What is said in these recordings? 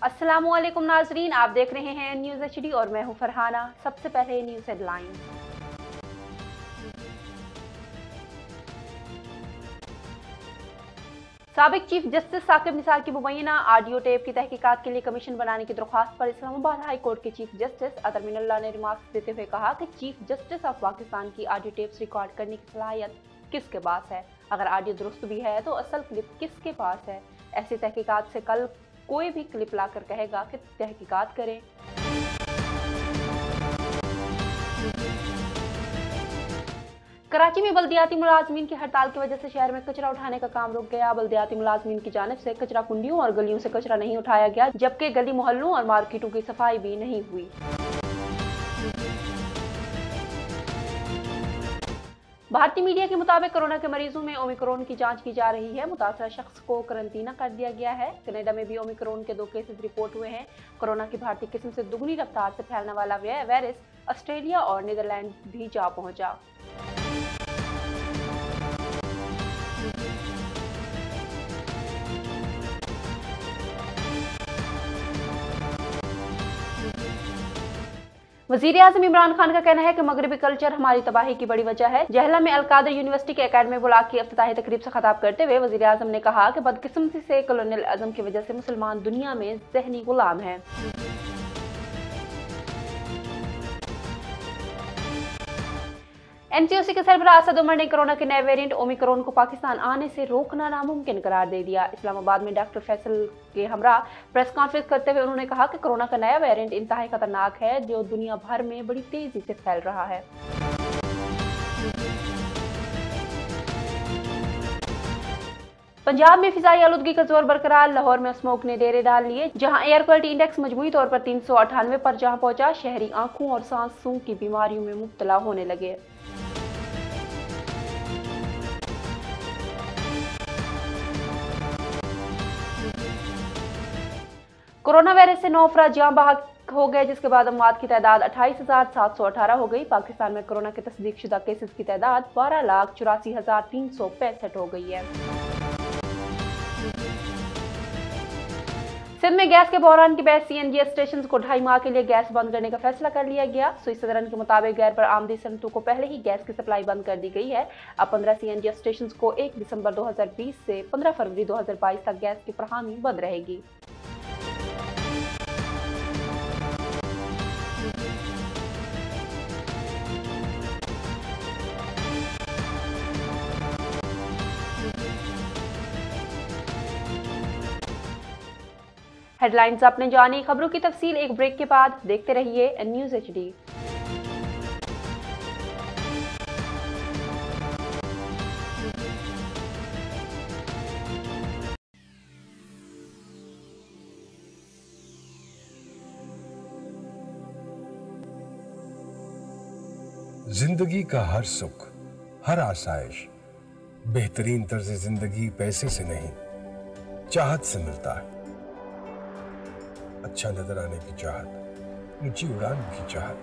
अस्सलामुअलैकुम नाजरीन, आप देख रहे हैं न्यूज़ एचडी और मैं हूं फरहाना। सबसे पहले न्यूज़ हेडलाइन। साबिक चीफ जस्टिस साकिब निसार की मुबैना ऑडियो टेप की तहकीकात के लिए कमीशन बनाने की दरख्वास्त पर इस्लामाबाद हाई कोर्ट के चीफ जस्टिस अतर मिनल्ला ने रिमार्क्स देते हुए कहा कि चीफ जस्टिस ऑफ पाकिस्तान की ऑडियो टेप्स रिकॉर्ड करने की सलाहियत किसके पास है? अगर ऑडियो दुरुस्त भी है तो असल क्लिप किसके पास है? ऐसी तहकीकात से कल कोई भी क्लिप लाकर कहेगा कि तहकीकात करें। कराची में बल्दियाती मुलाजमीन की हड़ताल की वजह से शहर में कचरा उठाने का काम रुक गया। बल्दियाती मुलाजमीन की जानिब से कचरा कुंडियों और गलियों से कचरा नहीं उठाया गया, जबकि गली मोहल्लों और मार्केटों की सफाई भी नहीं हुई। भारतीय मीडिया के मुताबिक कोरोना के मरीजों में ओमिक्रॉन की जांच की जा रही है। मुतासरा शख्स को करंटीना कर दिया गया है। कनाडा में भी ओमिक्रॉन के 2 केसेस रिपोर्ट हुए हैं। कोरोना की भारतीय किस्म से दुगनी रफ्तार से फैलने वाला वायरस ऑस्ट्रेलिया और नीदरलैंड भी जा पहुंचा। वज़ीर-ए-आज़म इमरान खान का कहना है कि मगरबी कल्चर हमारी तबाही की बड़ी वजह है। जहला में अल-कादर यूनिवर्सिटी के एकेडमी ब्लॉक की इफ्तिताही तकरीब से खिताब करते हुए वज़ीर-ए-आज़म ने कहा कि बदकिस्मती से कॉलोनियल अज़म की वजह से मुसलमान दुनिया में ज़हनी गुलाम हैं। एनसीओसी के सरबराह असद उमर ने कोरोना के नए वेरिएंट ओमिक्रॉन को पाकिस्तान आने से रोकना नामुमकिन करार दे दिया। इस्लामाबाद में डॉक्टर फैसल के हमरा प्रेस कॉन्फ्रेंस करते हुए उन्होंने कहा कि कोरोना का नया वेरिएंट इंतहाई खतरनाक है, जो दुनिया भर में बड़ी तेजी से फैल रहा है। पंजाब में फिजाई आलूदगी का जोर बरकरार। लाहौर में स्मोक ने डेरे डाल लिए, जहां एयर क्वालिटी इंडेक्स मजमूई तौर पर 398 पर जहां पहुंचा। शहरी आंखों और सांस सूंघ की बीमारियों में मुब्तला होने लगे। कोरोना वायरस से 9 अफराद जान बहक हो गए, जिसके बाद अमवात की तादाद 28,718 हो गई। पाकिस्तान में कोरोना के तस्दीक शुदा केसेस की तादाद 12,84,365 हो गई है। सिंध में गैस के बहरान की बहस सीएनजी स्टेशन को 2.5 माह के लिए गैस बंद करने का फैसला कर लिया गया। स्विस सदरन के मुताबिक गैर पर आमदी सनतों को पहले ही गैस की सप्लाई बंद कर दी गई है। अब 15 सीएनजी स्टेशन को 1 दिसंबर 2020 से 15 फरवरी 2022 तक गैस की फराहमी बंद रहेगी। हेडलाइंस आपने जानी, खबरों की तफसील एक ब्रेक के बाद। देखते रहिए न्यूज़ एचडी। जिंदगी का हर सुख, हर आसाइश, बेहतरीन तर्ज जिंदगी पैसे से नहीं, चाहत से मिलता है। अच्छा नजर आने की चाहत, ऊंची उड़ान की चाहत,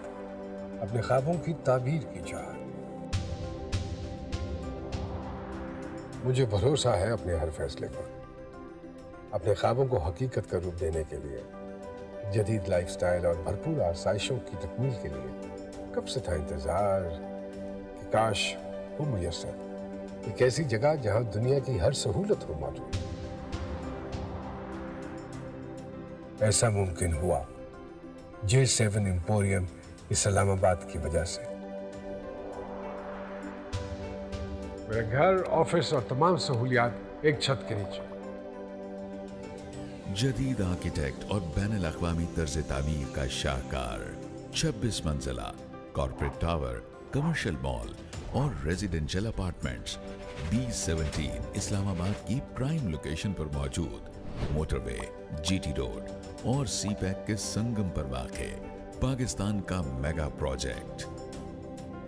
अपने ख्वाबों की ताबीर की चाहत। मुझे भरोसा है अपने हर फैसले पर। अपने ख्वाबों को हकीकत का रूप देने के लिए, जदीद लाइफस्टाइल और भरपूर आसाइशों की तकमील के लिए कब से था इंतजार कि काश हो मुयस्सर एक ऐसी जगह जहां दुनिया की हर सहूलत हो मौजूद। ऐसा मुमकिन हुआ J7 एम्पोरियम इस्लामाबाद की वजह से। मेरे घर, ऑफिस और तमाम सहूलियात एक छत के नीचे। जदीद आर्किटेक्ट और बैनुल अक़वामी तर्ज तामीर का शाहकार 26 मंजिला कॉर्पोरेट टावर, कमर्शियल मॉल और रेजिडेंशियल अपार्टमेंट्स B17 इस्लामाबाद की प्राइम लोकेशन पर मौजूद। मोटरवे, जीटी रोड और सी पैक के संगम पर वाक़े पाकिस्तान का मेगा प्रोजेक्ट।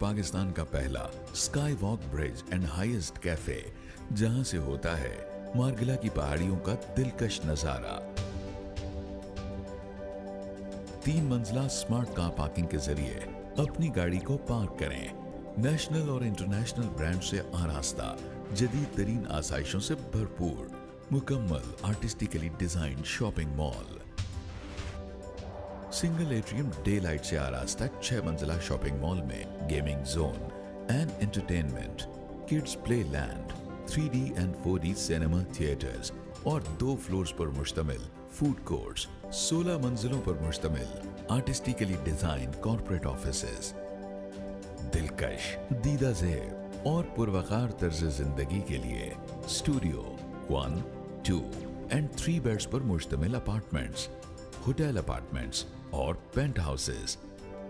पाकिस्तान का पहला sky walk bridge and highest cafe, जहां से होता है मारगिला की पहाड़ियों का दिलकश नजारा। 3 मंजिला स्मार्ट कार पार्किंग के जरिए अपनी गाड़ी को पार्क करें। नेशनल और इंटरनेशनल ब्रांड से आरास्ता, जदीद तरीन आसाइशों से भरपूर, मुकम्मल artistically design shopping mall. Single atrium day light से आरास्ता 6 मंजिला शॉपिंग मॉल में gaming zone and entertainment, kids play land, 3D and 4D cinema theatres और 2 फ्लोर्स पर मुश्तमिल फूड कोर्ट्स, 16 मंजिलों पर मुश्तमिल आर्टिस्टिकली डिजाइन कॉर्पोरेट ऑफिसेज, दिलकश, दीदा ज़ेब और पुरवकार तर्ज जिंदगी के लिए स्टूडियो 1, 2 एंड 3 बेड्स पर मुश्तमिल अपार्टमेंट्स, होटल अपार्टमेंट्स और पेंट हाउसेज,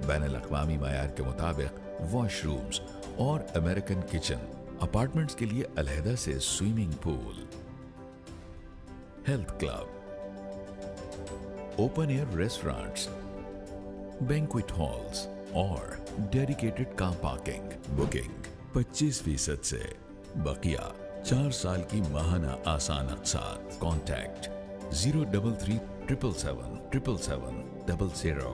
बैनुल-अक़वामी मयार के मुताबिक वॉशरूम्स और अमेरिकन किचन, अपार्टमेंट्स के लिए अलहदा से swimming pool, health club, open air restaurants, banquet halls और डेडिकेटेड कार पार्किंग। बुकिंग 25% से, बकिया 4 साल की माहाना आसान अक़सात। Contact 033 777 777 00।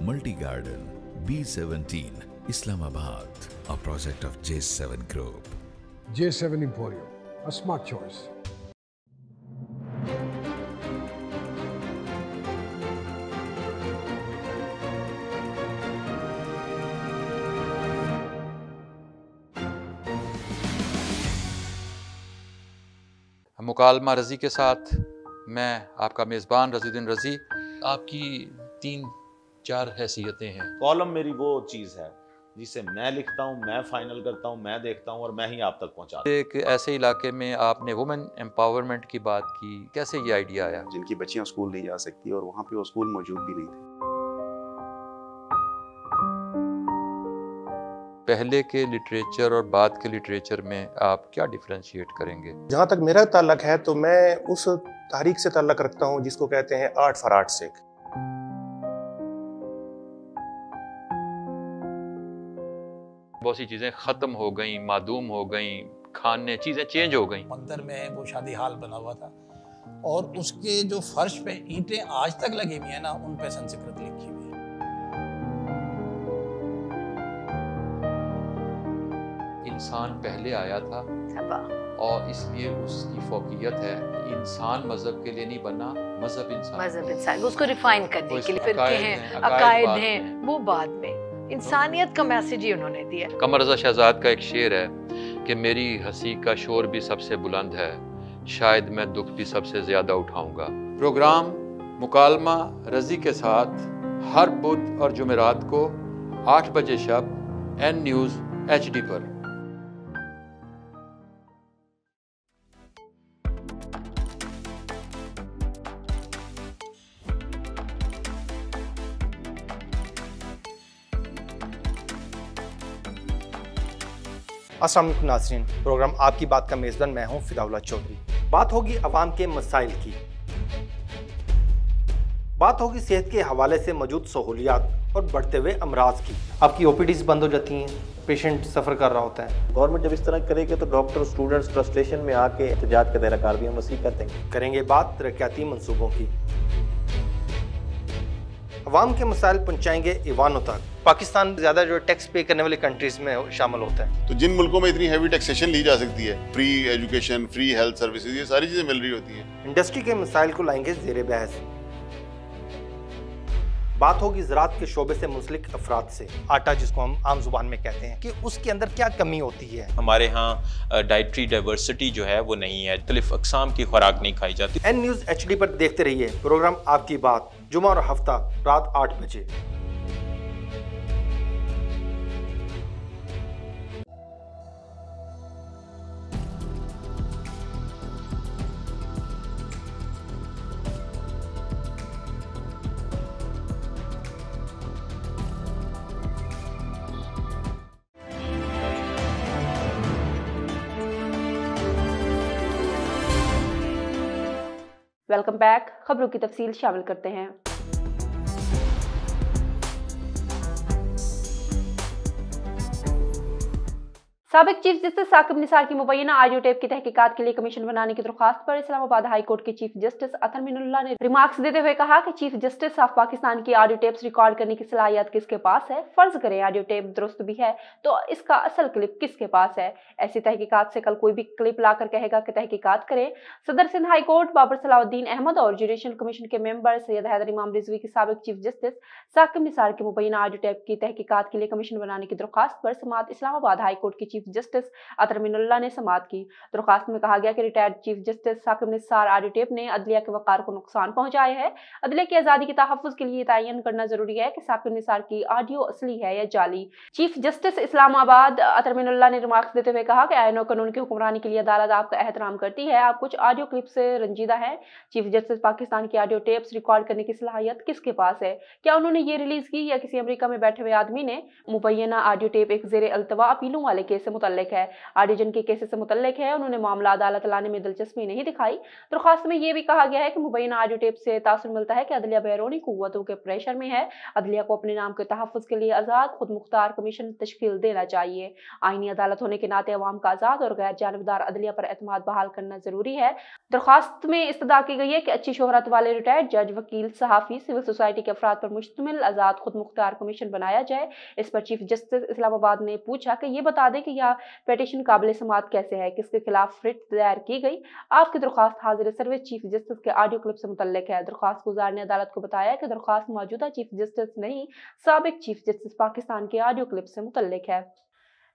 Multi garden B17 Islamabad, a project of J7 Group. J7 Emporium, a smart choice. मुकालमा रज़ी के साथ मैं आपका मेज़बान रज़ीउद्दीन रज़ी। आपकी 3-4 हैसियतें हैं। कॉलम मेरी वो चीज़ है जिसे मैं लिखता हूँ, मैं फाइनल करता हूँ, मैं देखता हूँ और मैं ही आप तक पहुँचाता हूँ। एक ऐसे इलाके में आपने वुमेन एम्पावरमेंट की बात की, कैसे ये आइडिया आया? जिनकी बच्चियाँ स्कूल नहीं जा सकती और वहाँ पे वो स्कूल मौजूद भी नहीं थे। पहले के लिटरेचर और बाद के लिटरेचर में आप क्या डिफरेंशिएट करेंगे? जहाँ तक मेरा ताल्लुक है तो मैं उस तारीख से ताल्लुक रखता हूँ जिसको कहते हैं आर्ट फॉर आर्ट सेक। बहुत सी चीज़ें ख़त्म हो गई, मादूम हो गई, खाने चीज़ें चेंज हो गई। मंदिर में वो शादी हाल बना हुआ था और उसके जो फर्श पे ईंटें आज तक लगी हुई हैं ना, उन पे संस्कृत लिखी हुई है। इंसान पहले आया था और इसलिए उसकी फोकियत है। इंसान मजहब के लिए नहीं बना, मजहब इंसान उसको रिफाइन करने के लिए फिरके हैं, अकायद हैं, वो बाद में। इंसानियत का मैसेज ही उन्होंने दिया। कमर रज़ा शहजाद का एक शेर है कि मेरी हंसी का शोर भी सबसे बुलंद है, शायद मैं दुख भी सबसे ज्यादा उठाऊंगा। प्रोग्राम मुकालमा रज़ी के साथ हर बुध और जुमेरात को 8 बजे शब N न्यूज़ HD पर। अस्सलाम वालेकुम नाज़रीन, प्रोग्राम आपकी बात का मेज़बान मैं हूं फिदाउल्ला चौधरी। बात होगी अवाम के मसाइल की, बात होगी सेहत के हवाले से मौजूद सहूलियात और बढ़ते हुए अमराज की। आपकी OPDs बंद हो जाती हैं, पेशेंट सफ़र कर रहा होता है। गवर्नमेंट जब इस तरह करेगी तो डॉक्टर स्टूडेंट्स फ्रस्ट्रेशन में आके एहतजाज का दायरा भी हम वसी कर देंगे। करेंगे बात तरक्याती मंसूबों की, अवाम के मसाइल पहुँचाएंगे ईवानों तक। पाकिस्तान ज़्यादा जो टैक्स पे करने वाली कंट्रीज में शामिल होता है। तो जिन मुल्कों में इतनी हैवी टैक्सेशन ली जा सकती है, free education, free health services, ये सारी चीज़ें मिल रही होती हैं। इंडस्ट्री के मसाइल को लाएंगे ज़ेरे बहस। बात होगी ज़राअत के शोबे से मुंसलिक अफराद से। आटा जिसको हम आम जुबान में कहते हैं, कि उसके अंदर क्या कमी होती है। हमारे यहाँ डाइटरी डाइवर्सिटी जो है वो नहीं है, मुख्तलिफ अक़साम की खुराक नहीं खाई जाती। N न्यूज़ HD पर देखते रहिए प्रोग्राम आपकी बात, जुमा और हफ्ता रात 8 बजे। Welcome back. खबरों की तफसील शामिल करते हैं। साबिक चीफ जस्टिस साकिब निसार की मुबैना ऑडियो टेप की तहकीकात के लिए कमीशन बनाने की दरख्वास्त पर इस्लामाबाद हाई कोर्ट के चीफ जस्टिस अतर मिनुल्लाह ने रिमार्क्स देते हुए कहा कि चीफ जस्टिस ऑफ पाकिस्तान की ऑडियो टेप्स रिकॉर्ड करने की सलाहियत किसके पास है। फर्ज करें ऑडियो टेप दुरुस्त भी है तो इसका असल क्लिप किसके पास है। ऐसी तहकीकात से कल कोई भी क्लिप लाकर कहेगा कि तहकीकात करें। सदर सिंध हाई कोर्ट बाबर सलाउद्दीन अहमद और जुडिशल कमीशन के मेंबर सैयद हैदर इमाम रिजवी की साबिक चीफ जस्टिस साकिब निसार की मुबैना ऑडियो टेप की तहकीकात के लिए कमीशन बनाने की दरख्वास्त पर समाअत इस्लामाबाद हाई कोर्ट की चीफ जस्टिस अतर मिनुल्लाह ने समाअत की। दरख्वास्त में कहा गया कि retired chief justice Saqib Nisar audio tape ने अदलिया के वक़ार को नुकसान पहुंचाया है। अदलिया की आज़ादी के तहफ़्फ़ुज़ के लिए तयन करना जरूरी है कि साकिब निसार की ऑडियो असली है या जाली। चीफ जस्टिस इस्लामाबाद अतर मिनुल्लाह ने रिमार्क्स देते हुए कहा कि आईन और कानून की हुक्मरानी के लिए अदालत आपका एहतराम करती है। आप कुछ ऑडियो क्लिप से रंजीदा है। चीफ जस्टिस पाकिस्तान की ऑडियो टेप्स रिकॉर्ड करने की सलाहियत किसके पास है। क्या उन्होंने ये रिलीज की या किसी अमेरिका में बैठे हुए आदमी ने। मुबैना ऑडियो टेप एक ज़ेरे अल्तवा अपीलों वाले केस से मुतल्लिक है। ऑडिजन के केस से मुतल्लिक है। उन्होंने मामला अदालत लाने में दिलचस्पी नहीं दिखाई। दरख्वास्त में यह भी कहा गया है कि मुबैना ऑडियो टेप से तासुर मिलता है कि अदलिया बैरूनी कुव्वतों के प्रेशर में है। अदलिया को अपने नाम के तहफ़्फ़ुज़ के लिए आज़ाद खुद मुख्तार कमीशन तश्कील देना चाहिए। आईनी अदालत होने के नाते अवाम का आज़ाद और गैर जानिबदार अदलिया पर एतमाद बहाल करना जरूरी है। दरख्वास्त में इस्तदा की गई है कि अच्छी शोहरत वाले रिटायर्ड जज, वकील, सहाफ़ी, सिविल सोसाइटी के अफराद पर मुश्तमिल आज़ाद खुद मुख्तार कमीशन बनाया जाए। इस पर चीफ जस्टिस इस्लामाबाद ने पूछा कि ये बता दें कि यह पिटीशन काबिल समाअत कैसे है, किसके खिलाफ रिट दायर की गई। आपकी दरख्वास्त हाजिर सर्विस चीफ जस्टिस के ऑडियो क्लिप से मुतल्लिक है। दरख्वास्त गुजार ने अदालत को बताया कि दरख्वास्त मौजूदा चीफ जस्टिस नहीं, साबिक चीफ जस्टिस पाकिस्तान के ऑडियो क्लिप से मुतल्लिक है।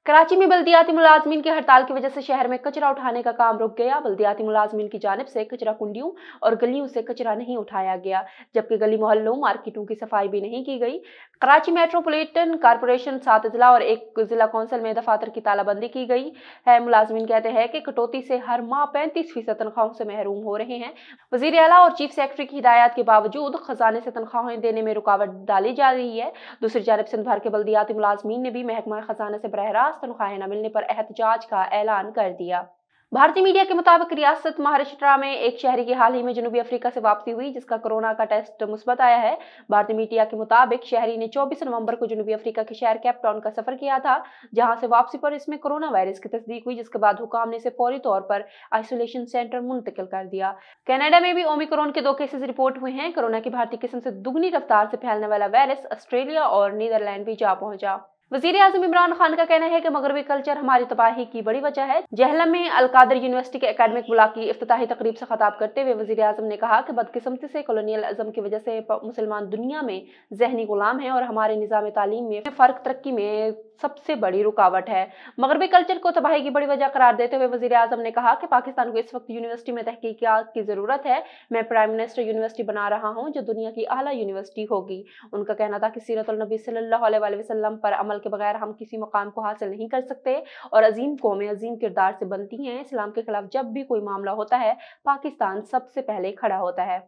कराची में बल्दियाती मुलाजमीन की हड़ताल की वजह से शहर में कचरा उठाने का काम रुक गया। बल्दियाती मुलाजमीन की जानिब से कचरा कुंडियों और गलियों से कचरा नहीं उठाया गया, जबकि गली मोहल्लों मार्केटों की सफाई भी नहीं की गई। कराची मेट्रोपॉलिटन कॉरपोरेशन 7 जिला और 1 जिला कौंसिल में दफातर की तालाबंदी की गई है। मुलाजमीन कहते हैं कि कटौती से हर माह 35% तनख्वाहों से महरूम हो रहे हैं। वजीर आला और चीफ सेक्रेटरी की हिदायत के बावजूद खजाने से तनख्वाहें देने में रुकावट डाली जा रही है। दूसरी जानब सिंध भर के बल्दियाती मुलाजमीन ने भी महकमा खजाना से बरह रास्त तनख्वाहें न मिलने पर एहतजाज का ऐलान कर दिया। भारतीय मीडिया के मुताबिक रियासत महाराष्ट्र में एक शहरी की हाल ही में जनूबी अफ्रीका से वापसी हुई, जिसका कोरोना का टेस्ट मुस्बत आया है। भारतीय मीडिया के मुताबिक शहरी ने 24 नवंबर को जनूबी अफ्रीका के शहर केप टाउन का सफर किया था, जहां से वापसी पर इसमें कोरोना वायरस की तस्दीक हुई, जिसके बाद हुकाम ने इसे फौरी तौर पर आइसोलेशन सेंटर मुंतकिल कर दिया। कनाडा में भी ओमिक्रॉन के 2 केसेस रिपोर्ट हुए हैं। कोरोना की भारतीय किस्म से दुगनी रफ्तार से फैलने वाला वायरस ऑस्ट्रेलिया और नीदरलैंड भी जा पहुंचा। वजीर आजम इमरान खान का कहना है कि मगरबी कल्चर हमारी तबाही की बड़ी वजह है। जहलम में अलकादर यूनिवर्सिटी के एकेडमिक ब्लॉक की इफ्तिताही तकरीब से खिताब करते हुए वजीर आजम ने कहा कि बदकिस्मती से कॉलोनियल अज़म की वजह से मुसलमान दुनिया में जहनी गुलाम है और हमारे निज़ाम तालीम में फ़र्क तरक्की में सबसे बड़ी रुकावट है। मगरबी कल्चर को तबाही की बड़ी वजह करार देते हुए वजीर आजम ने कहा कि पाकिस्तान को इस वक्त यूनिवर्सिटी में तहकीकात की जरूरत है। मैं प्राइम मिनिस्टर यूनिवर्सिटी बना रहा हूँ जो दुनिया की आला यूनिवर्सिटी होगी। उनका कहना था कि सीरतुल नबी सल्लल्लाहु अलैहि वसल्लम पर अमल के बगैर हम किसी मकाम को हासिल नहीं कर सकते और अजीम कौमें अजीम किरदार से बनती हैं। इस्लाम के खिलाफ जब भी कोई मामला होता है, पाकिस्तान सबसे पहले खड़ा होता है।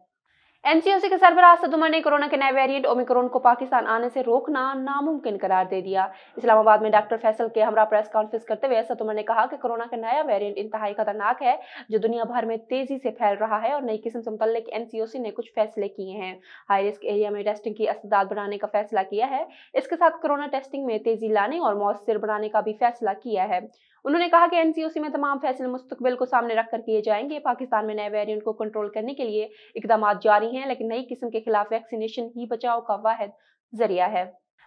एनसीओसी के सरबराह सद उमर ने कोरोना के नए वेरिएंट ओमिक्रॉन को पाकिस्तान आने से रोकना नामुमकिन करार दे दिया। इस्लामाबाद में डॉक्टर फैसल के हमरा प्रेस कॉन्फ्रेंस करते हुए सद उमर ने कहा कि कोरोना का नया वेरिएंट इंतहाई खतरनाक है, जो दुनिया भर में तेजी से फैल रहा है और नई किस्म से मुतल्लिक एनसीओसी ने कुछ फैसले किए हैं। हाई रिस्क एरिया में टेस्टिंग की इस्तेदाद बढ़ाने का फैसला किया है। इसके साथ कोरोना टेस्टिंग में तेजी लाने और मौसर बनाने का भी फैसला किया है। उन्होंने कहा कि एनसीओसी में तमाम फैसले मुस्तकबिल को सामने रखकर किए जाएंगे। पाकिस्तान में नए वेरिएंट को कंट्रोल करने के लिए इकदाम जारी हैं, लेकिन नई किस्म के खिलाफ वैक्सीनेशन ही बचाव का वाहिद जरिया है।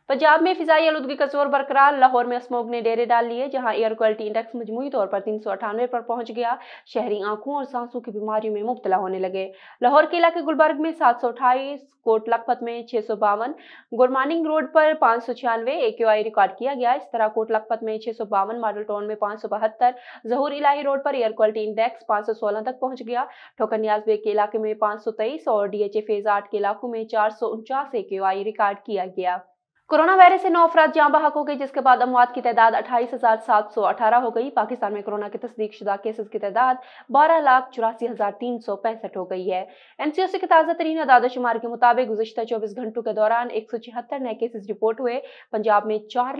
पंजाब में फिजाई आलूदगी का जोर बरकरार। लाहौर में स्मोग ने डेरे डाल लिए, जहां एयर क्वालिटी इंडेक्स मजमूई तौर पर 398 पर पहुंच गया। शहरी आंखों और सांसों की बीमारियों में मुब्तला होने लगे। लाहौर के इलाके गुलबर्ग में 728, कोट लखपत में 652, गुरमानिंग रोड पर 596 AQI रिकॉर्ड किया गया। इस तरह कोट लखपत में 652, मॉडल टाउन में 572, जहूर इलाही रोड पर एयर क्वालिटी इंडेक्स 516 तक पहुंच गया। ठोकर नियाज बेग के इलाके में 523 और DHA फेज 8 के इलाकों में 449 AQI रिकॉर्ड किया गया। कोरोना वायरस से 9 अफराद जाँ बहक हो गई, जिसके बाद अमवात की तादाद 28,718 हो गई। पाकिस्तान में कोरोना के तस्दीक शुदा केसेस की तादाद 12,84,365 हो गई है। एनसीओसी के ताज़ा तरीन अदाद-ओ-शुमार के मुताबिक गुज़िश्ता 24 घंटों के दौरान 176 नए केसेस रिपोर्ट हुए। पंजाब में 4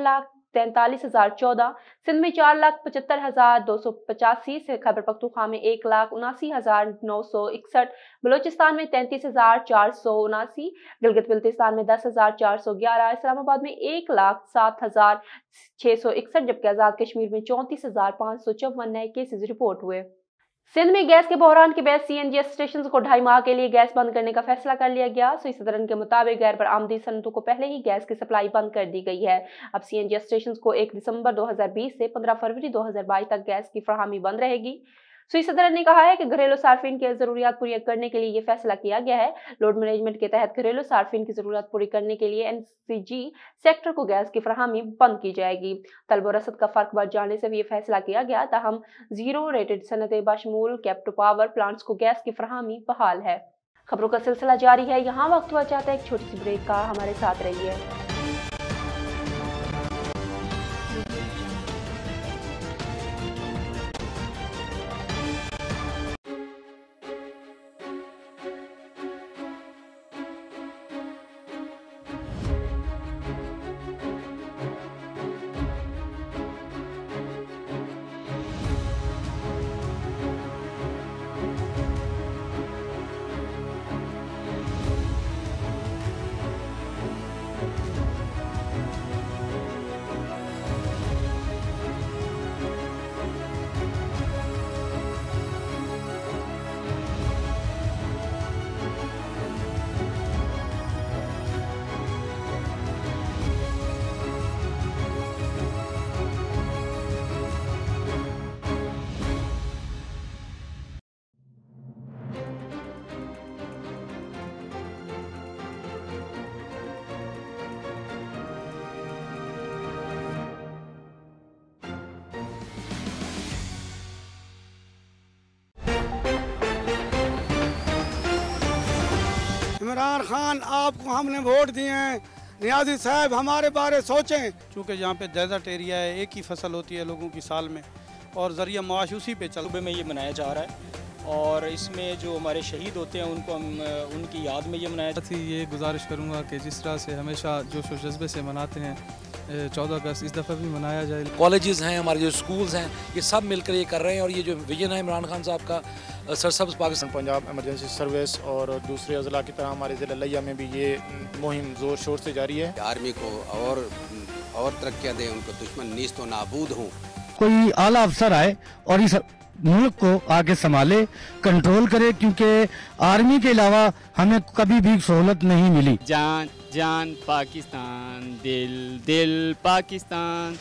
43,014, सिंध में 4,75,285, खैबर पख्तूनख्वा में 1,79,961, बलूचिस्तान में 33,479, गिलगित बिल्तिस्तान में 10,411, इस्लामाबाद में 1,07,661, जबकि आजाद कश्मीर में 34,554 नए केसेस रिपोर्ट हुए। सिंध में गैस के बहरान के बाद सीएनजी स्टेशन को 2.5 माह के लिए गैस बंद करने का फैसला कर लिया गया। सुई सदरन के मुताबिक गैर बरामदी सनतों को पहले ही गैस की सप्लाई बंद कर दी गई है। अब सीएनजी स्टेशन को 1 दिसंबर 2020 से 15 फरवरी 2022 तक गैस की फराहमी बंद रहेगी। सुई सदरन ने कहा है कि घरेलू सार्फिन की जरूरियात पूरी करने के लिए ये फैसला किया गया है। लोड मैनेजमेंट के तहत घरेलू सार्फिन की जरूरत पूरी करने के लिए एनसीजी सेक्टर को गैस की फराहमी बंद की जाएगी। तलब और रसद का फर्क बढ़ जाने से भी ये फैसला किया गया, ताहम जीरो रेटेड सनतें बशमूल कैप्टो पावर प्लांट्स को गैस की फराहमी बहाल है। खबरों का सिलसिला जारी है, यहाँ वक्त हुआ चाहता है एक छोटी सी ब्रेक का, हमारे साथ रहिए। इमरान खान, आपको हमने वोट दिए हैं, नियाजी साहब हमारे बारे सोचें। चूँकि यहाँ पे डेजर्ट एरिया है, एक ही फसल होती है लोगों की साल में और ज़रिया माश उसी पे चल। सूबे में ये मनाया जा रहा है और इसमें जो हमारे शहीद होते हैं उनको हम उनकी याद में ये मनाया जाता है। ये गुजारिश करूँगा कि जिस तरह से हमेशा जोश व जज्बे से मनाते हैं 14 अगस्त, इस दफ़ा भी मनाया जाए। कॉलेजेस हैं, हमारे जो स्कूल्स हैं, ये सब मिलकर ये कर रहे हैं और ये जो विजन है इमरान खान साहब का, सरसब्ज पाकिस्तान। पंजाब इमरजेंसी सर्विस और दूसरे अजला की तरह हमारे ज़िला लिया में भी ये मुहिम ज़ोर शोर से जारी है। आर्मी को और तरक्कियाँ दें, उनको दुश्मन नीस्त व नाबूद हों। कोई आला अफसर आए और इस मुल्क को आगे संभाले, कंट्रोल करे, क्योंकि आर्मी के अलावा हमें कभी भी सहूलत नहीं मिली। जान जान पाकिस्तान, दिल दिल पाकिस्तान।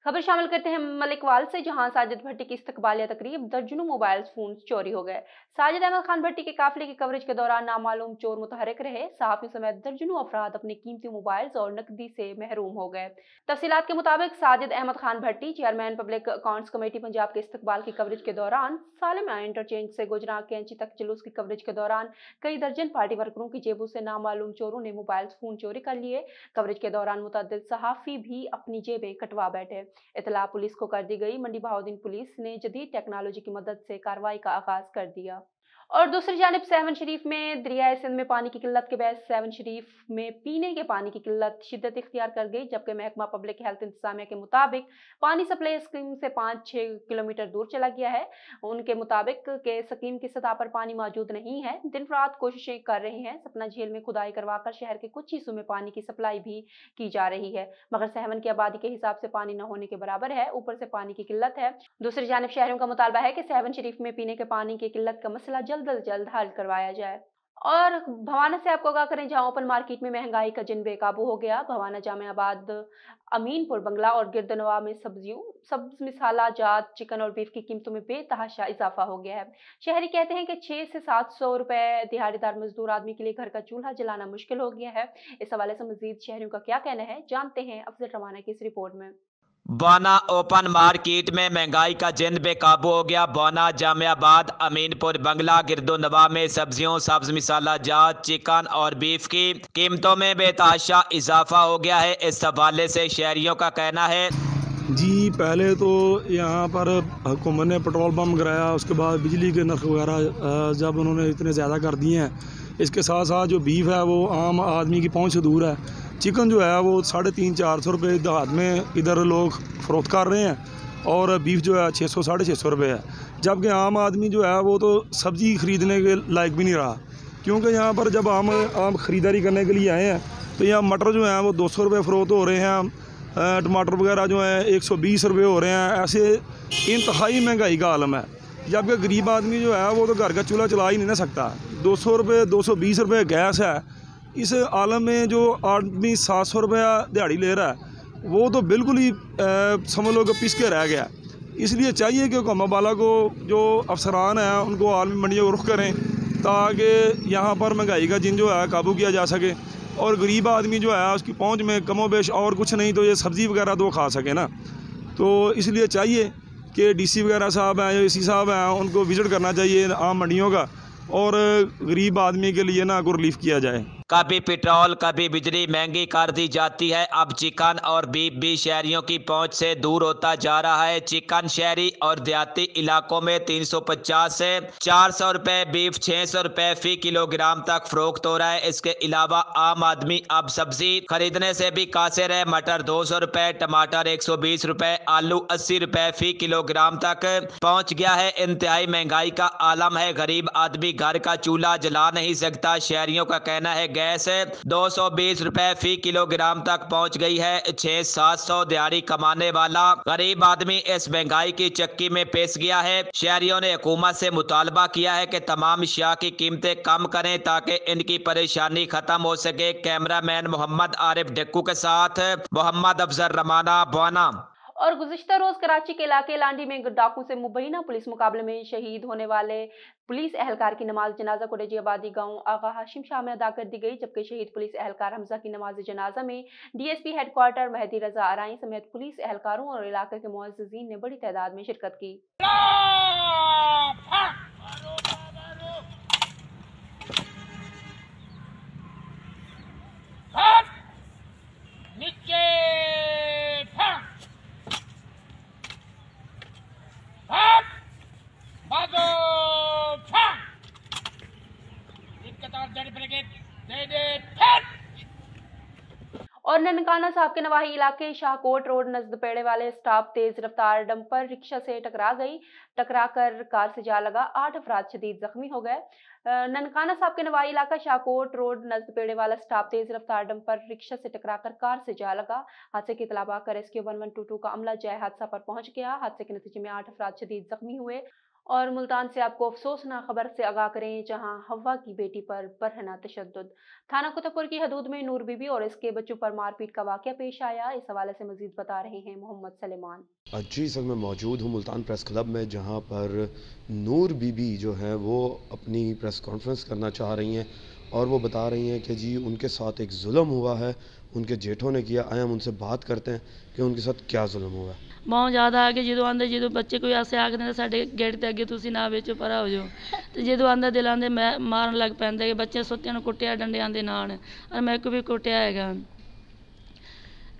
खबर शामिल करते हैं मलिकवाल से, जहां साजिद भट्टी की इस्तकबालिया तकरीब, दर्जनों मोबाइल फोन चोरी हो गए। साजिद अहमद खान भट्टी के काफिले की कवरेज के दौरान नामालूम चोर मुतहरिक रहे। सहाफियों समेत दर्जनों अफराद अपने कीमती मोबाइल्स और नकदी से महरूम हो गए। तफसीलात के मुताबिक Sajid Ahmed Khan Bhatti, chairman public accounts committee Punjab के इस्तकबाल की कवरेज के दौरान सालिमा इंटरचेंज से गुजरा कैंची तक जुलूस की कवरेज के दौरान कई दर्जन पार्टी वर्करों की जेबों से नामालूम चोरों ने मोबाइल फोन चोरी कर लिए। कवरेज के दौरान मुतअद्दिद सहाफी भी अपनी जेबें कटवा बैठे। इतला पुलिस को कर दी गई। मंडी बहाउद्दीन पुलिस ने जदीद टेक्नोलॉजी की मदद से कार्रवाई का आगाज कर दिया। और दूसरी जानिब सहवन शरीफ में दरियाए सिंध में पानी की किल्लत के बायस सहवन शरीफ में पीने के पानी की किल्लत शिद्दत इख्तियार कर गई, जबकि महकमा पब्लिक हेल्थ इंतजामिया के मुताबिक पानी सप्लाई स्कीम से 5-6 किलोमीटर दूर चला गया है। उनके मुताबिक के स्कीम की सतह पर पानी मौजूद नहीं है। दिन रात कोशिशें कर रहे हैं। सपना झील में खुदाई करवाकर शहर के कुछ हिस्सों में पानी की सप्लाई भी की जा रही है, मगर सहवन की आबादी के हिसाब से पानी न होने के बराबर है, ऊपर से पानी की किल्लत है। दूसरी जानिब शहरियों का मुतालबा है कि सहवन शरीफ में पीने के पानी की किल्लत का मसला जल्द अज जल्द हल करवाया जाए। और भवाना से आपको आगाह करें, जहां ओपन मार्केट में महंगाई का जिन बेकाबू हो गया। भवाना जामियाबाद अमीनपुर बंगला और गिरदनवा में सब्ज मिसाला जात चिकन और बीफ की कीमतों में बेतहाशा इजाफा हो गया है। शहरी कहते हैं कि 600 से 700 रुपए दिहाड़ीदार मजदूर आदमी के लिए घर का चूल्हा जलाना मुश्किल हो गया है। इस हवाले से मजीद शहरियों का क्या कहना है, जानते हैं अफजल रवाना की इस रिपोर्ट में। बौना ओपन मार्केट में महंगाई का जिन बेकाबू हो गया। बौना जामियाबाद अमीनपुर बंगला गिरदोनवा में सब्जियों सब्ज मिसाला जात चिकन और बीफ की कीमतों में बेतहाशा इजाफा हो गया है। इस हवाले से शहरियों का कहना है, जी पहले तो यहाँ पर हुकूमत ने पेट्रोल पंप गिराया, उसके बाद बिजली के नर्ख वगैरह जब उन्होंने इतने ज़्यादा कर दिए हैं, इसके साथ साथ जो बीफ है वो आम आदमी की पहुँच से दूर है। चिकन जो है वो 350-400 रुपये देहात में इधर लोग फ़रोख्त कर रहे हैं और बीफ जो है 600-650 रुपये है, जबकि आम आदमी जो है वो तो सब्ज़ी ख़रीदने के लायक भी नहीं रहा, क्योंकि यहाँ पर जब आम ख़रीदारी करने के लिए आए हैं तो यहाँ मटर जो हैं वो 200 रुपये फ़रोख्त हो रहे हैं, टमाटर वगैरह जो हैं 120 रुपये हो रहे हैं। ऐसे इंतहाई महंगाई का आलम है, जबकि गरीब आदमी जो है वो तो घर का चूल्हा चला ही नहीं ना सकता। 200 रुपये 220 रुपये गैस है। इस आलम में जो आदमी 700 रुपया दिहाड़ी ले रहा है वो तो बिल्कुल ही समझ लो कि पिस के रह गया। इसलिए चाहिए कि हुकूमत वाला को जो अफसरान हैं उनको आलमी मंडियों को रुख करें ताकि यहाँ पर महंगाई का जिन जो है काबू किया जा सके और गरीब आदमी जो है उसकी पहुँच में कमोबेश और कुछ नहीं तो ये सब्ज़ी वगैरह तो खा सके ना। तो इसलिए चाहिए कि डीसी वगैरह साहब हैं या एसी साहब हैं उनको विज़िट करना चाहिए आम मंडियों का और गरीब आदमी के लिए ना को रिलीफ किया जाए। कभी पेट्रोल कभी बिजली महंगी कर दी जाती है। अब चिकन और बीफ भी शहरियों की पहुंच से दूर होता जा रहा है। चिकन शहरी और देहाती इलाकों में 350 से 400 रुपए, बीफ 600 रुपए फी किलोग्राम तक फरोख्त हो रहा है। इसके अलावा आम आदमी अब सब्जी खरीदने से भी कासिर है। मटर 200 रुपए, टमाटर 120 रुपए, आलू 80 रुपए फी किलोग्राम तक पहुँच गया है। इंतहाई महंगाई का आलम है। गरीब आदमी घर का चूल्हा जला नहीं सकता। शहरियों का कहना है गैस 220 रुपए फी किलोग्राम तक पहुंच गई है। 600-700 दिहाड़ी कमाने वाला गरीब आदमी इस महंगाई की चक्की में पेश गया है। शहरियों ने हुकूमत से मुतालबा किया है कि तमाम अशिया की कीमतें कम करें ताकि इनकी परेशानी खत्म हो सके। कैमरामैन मोहम्मद आरिफ डिक्कू के साथ मोहम्मद अफजल रमाना, बौना। और गुज़िश्ता रोज कराची के इलाके लांडी में डाकू से मुबैना पुलिस मुकाबले में शहीद होने वाले पुलिस एहलकार की नमाज जनाजा को रजियाबादी गांव आगा हाशिम शाह में अदा कर दी गई, जबकि शहीद पुलिस एहलकार हमजा की नमाज जनाजा में डीएसपी हेडक्वार्टर मेहदी रजा आराई समेत पुलिस एहलकारों और इलाके के मुअज्जिजीन ने बड़ी तादाद में शिरकत की। और ननकाना साहब के नवाही इलाके शाहकोट रोड नजद पेड़े वाले स्टाफ तेज रफ्तार डंपर रिक्शा से टकरा कर कार से जा लगा। 8 अफराद शदीद जख्मी हो गए। ननकाना साहब के नवाही इलाका शाहकोट रोड नजद पेड़े वाला स्टाफ तेज रफ्तार डंपर रिक्शा से टकराकर कार से जा लगा। हादसे की इत्तला पाकर रेस्क्यू 1122 का अमला जाए हादसा पर पहुंच गया। हादसे के नतीजे में 8 अफराद शदीद जख्मी हुए। और मुल्तान से आपको अफसोसनाक खबर से आगाह करें, जहां हवा की बेटी पर बरहना तशद्दुद। थाना कुतुबपुर की हदूद में नूर बीबी और इसके बच्चों पर मारपीट का वाकया पेश आया। इस हवाले से मजीद बता रहे हैं मोहम्मद सलेमान। जी सर, मैं मौजूद हूँ मुल्तान प्रेस क्लब में, जहाँ पर नूर बीबी जो है वो अपनी प्रेस कॉन्फ्रेंस करना चाह रही हैं और वो बता रही हैं कि जी उनके साथ एक जुल्म हुआ है, उनके जेठों ने किया। आए हम उनसे बात करते हैं कि उनके साथ क्या जुल्म हुआ है। बहुत ज़्यादा आ गए जो आंदे जो बच्चे कोई ऐसे आखते साढ़े गेट ते अगे तुसी ना बेचो परा हो जाओ, तो जो आंदा दिल आंदे मैं मारन लग पैंदे कि बच्चे सुत्तियां कुटिया डंडियां दे नाल और मेरे को भी कुटिया है।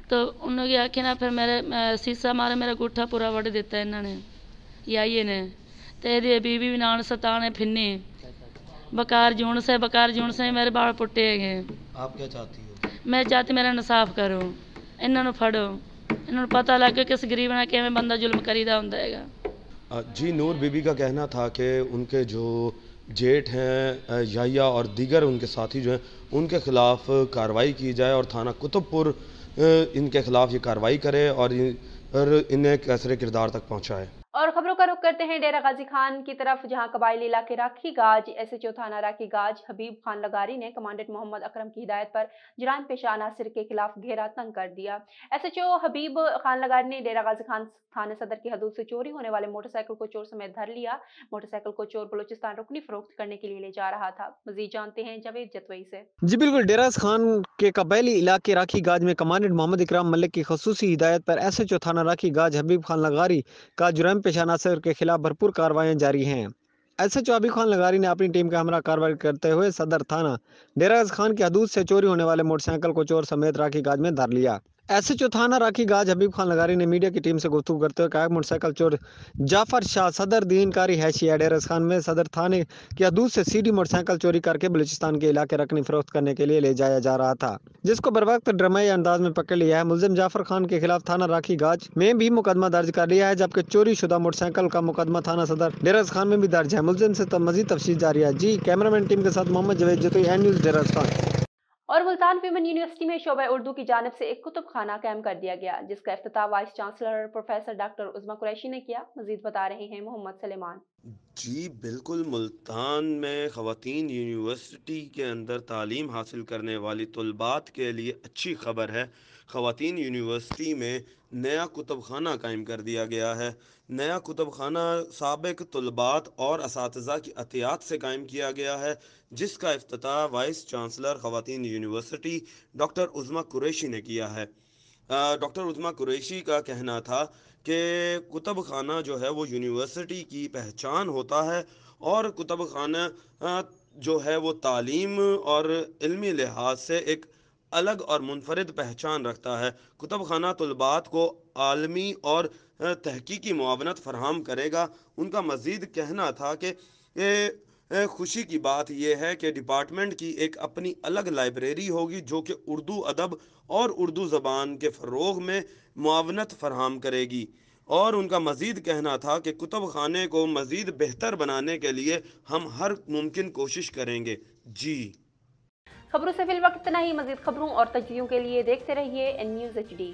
तो उन्होंने आखे ना, फिर मेरे सीसा मारे मेरा गुठा पूरा वड़ दिता इन्होंने याइए ने, तो ये बीबी भी नाल सताने फिन्नी बकार जून से मेरे बाल पुट्टे गए। आप क्या चाहती हो? मैं चाहती मेरा इंसाफ करो, इन्होंने फड़ो, इन्होंने पता लगे किस गरीब ने किवें बंदा जुल्म करीदा हुंदा हैगा। जी, नूर बीबी का कहना था कि उनके जो जेठ हैं याहिया और दीगर उनके साथी जो हैं उनके खिलाफ कार्रवाई की जाए और थाना कुतुबपुर इनके खिलाफ ये कार्रवाई करे और इन्हें कैसरे किरदार तक पहुंचाए। और खबरों का रुख करते हैं डेरा गाजी खान की तरफ, जहां कबायली इलाके राखी गाज एसएचओ थाना राखी गाज हबीब खान लगारी ने कमांडेंट मोहम्मद अकरम की हिदायत पर जुराम पेशा अनासिर के खिलाफ घेरा तंग कर दिया। एसएचओ हबीब खान लगारी ने डेरा गाजी खान थाने सदर की हदूद से चोरी होने वाले मोटरसाइकिल को चोर समेत धर लिया। मोटरसाइकिल को चोर बलूचिस्तान रुकनी फरोख्त करने के लिए ले जा रहा था। मजीद जानते हैं जावेद जतवई से। जी बिल्कुल, डेरा खान के कबायली इलाके राखी गाज में कमांडेंट मोहम्मद इकराम मलिक की खसूसी हिदायत पर एसएचओ थाना राखी गाज हबीब खान लगारी का जुर्म पेशा अनासर के खिलाफ भरपूर कार्रवाई जारी हैं। एसएचओ हबीब खान लगारी ने अपनी टीम का हमरा कार्रवाई करते हुए सदर थाना डेरा खान की हदूद से चोरी होने वाले मोटरसाइकिल को चोर समेत राखी गाज में धर लिया। एसएचओ थाना राखी गाज हबीब खान लगारी ने मीडिया की टीम से गुफ्तगू करते हुए कहा मोटरसाइकिल चोर जाफर शाह सदर दीनकारी हैशिया डेरा खान में सदर थाने की हदूद से सीडी मोटरसाइकिल चोरी करके बलूचिस्तान के इलाके रकनी फरोख्त करने के लिए ले जाया जा रहा था, जिसको बर वक्त ड्रामाई अंदाज में पकड़ लिया है। मुलजिम जाफर खान के खिलाफ थाना राखी गाज में भी मुकदमा दर्ज कर लिया है, जबकि चोरी शुदा मोटरसाइकिल का मुकदमा थाना सदर डेरा खान में भी दर्ज है। मुलजिम से मजीद तफ्तीश जारी है। जी, कैमरामैन टीम के साथ मोहम्मद जवेद जतोई, एन न्यूज़ डेरा खान। और मुल्तान विमेन यूनिवर्सिटी में शोबा उर्दू की जानिब से एक कुतुब खाना कायम कर दिया गया, जिसका इफ्तिताह वाइस चांसलर प्रोफेसर डॉक्टर उज़्मा कुरैशी ने किया। मजीद बता रहे हैं मोहम्मद सलेमान। जी बिल्कुल, मुल्तान में ख़वातीन यूनिवर्सिटी के अंदर तालीम हासिल करने वाली तलबात के लिए अच्छी खबर है। ख़वातीन यूनिवर्सिटी में नया कुतुब खाना कायम कर दिया गया है। नया कुतुब खाना साबिक तलबात और असातिज़ा की अतियात से कायम किया गया है, जिसका इफ्तिताह वाइस चांसलर ख़वातीन यूनिवर्सिटी डॉक्टर उज़्मा कुरैशी ने किया है। डॉक्टर उज़्मा कुरैशी का कहना था कि कुतुब खाना जो है वो यूनिवर्सिटी की पहचान होता है और कुतुब खाना जो है वो तालीम और इल्मी लिहाज से एक अलग और मुनफरिद पहचान रखता है। कुतुब खाना तलबात को आलमी और तहकीकी मुआवनत फराहम करेगा। उनका मज़ीद कहना था कि खुशी की बात यह है कि डिपार्टमेंट की एक अपनी अलग लाइब्रेरी होगी जो कि उर्दू अदब और उर्दू ज़बान के फ़रोग़ में मुआवनत फराहम करेगी। और उनका मज़ीद कहना था कि कुतुब खाने को मज़ीद बेहतर बनाने के लिए हम हर मुमकिन कोशिश करेंगे। जी, खबरों से फिल वक्त इतना ही। मजीद खबरों और तजज़ियों के लिए देखते रहिए एन न्यूज़ HD।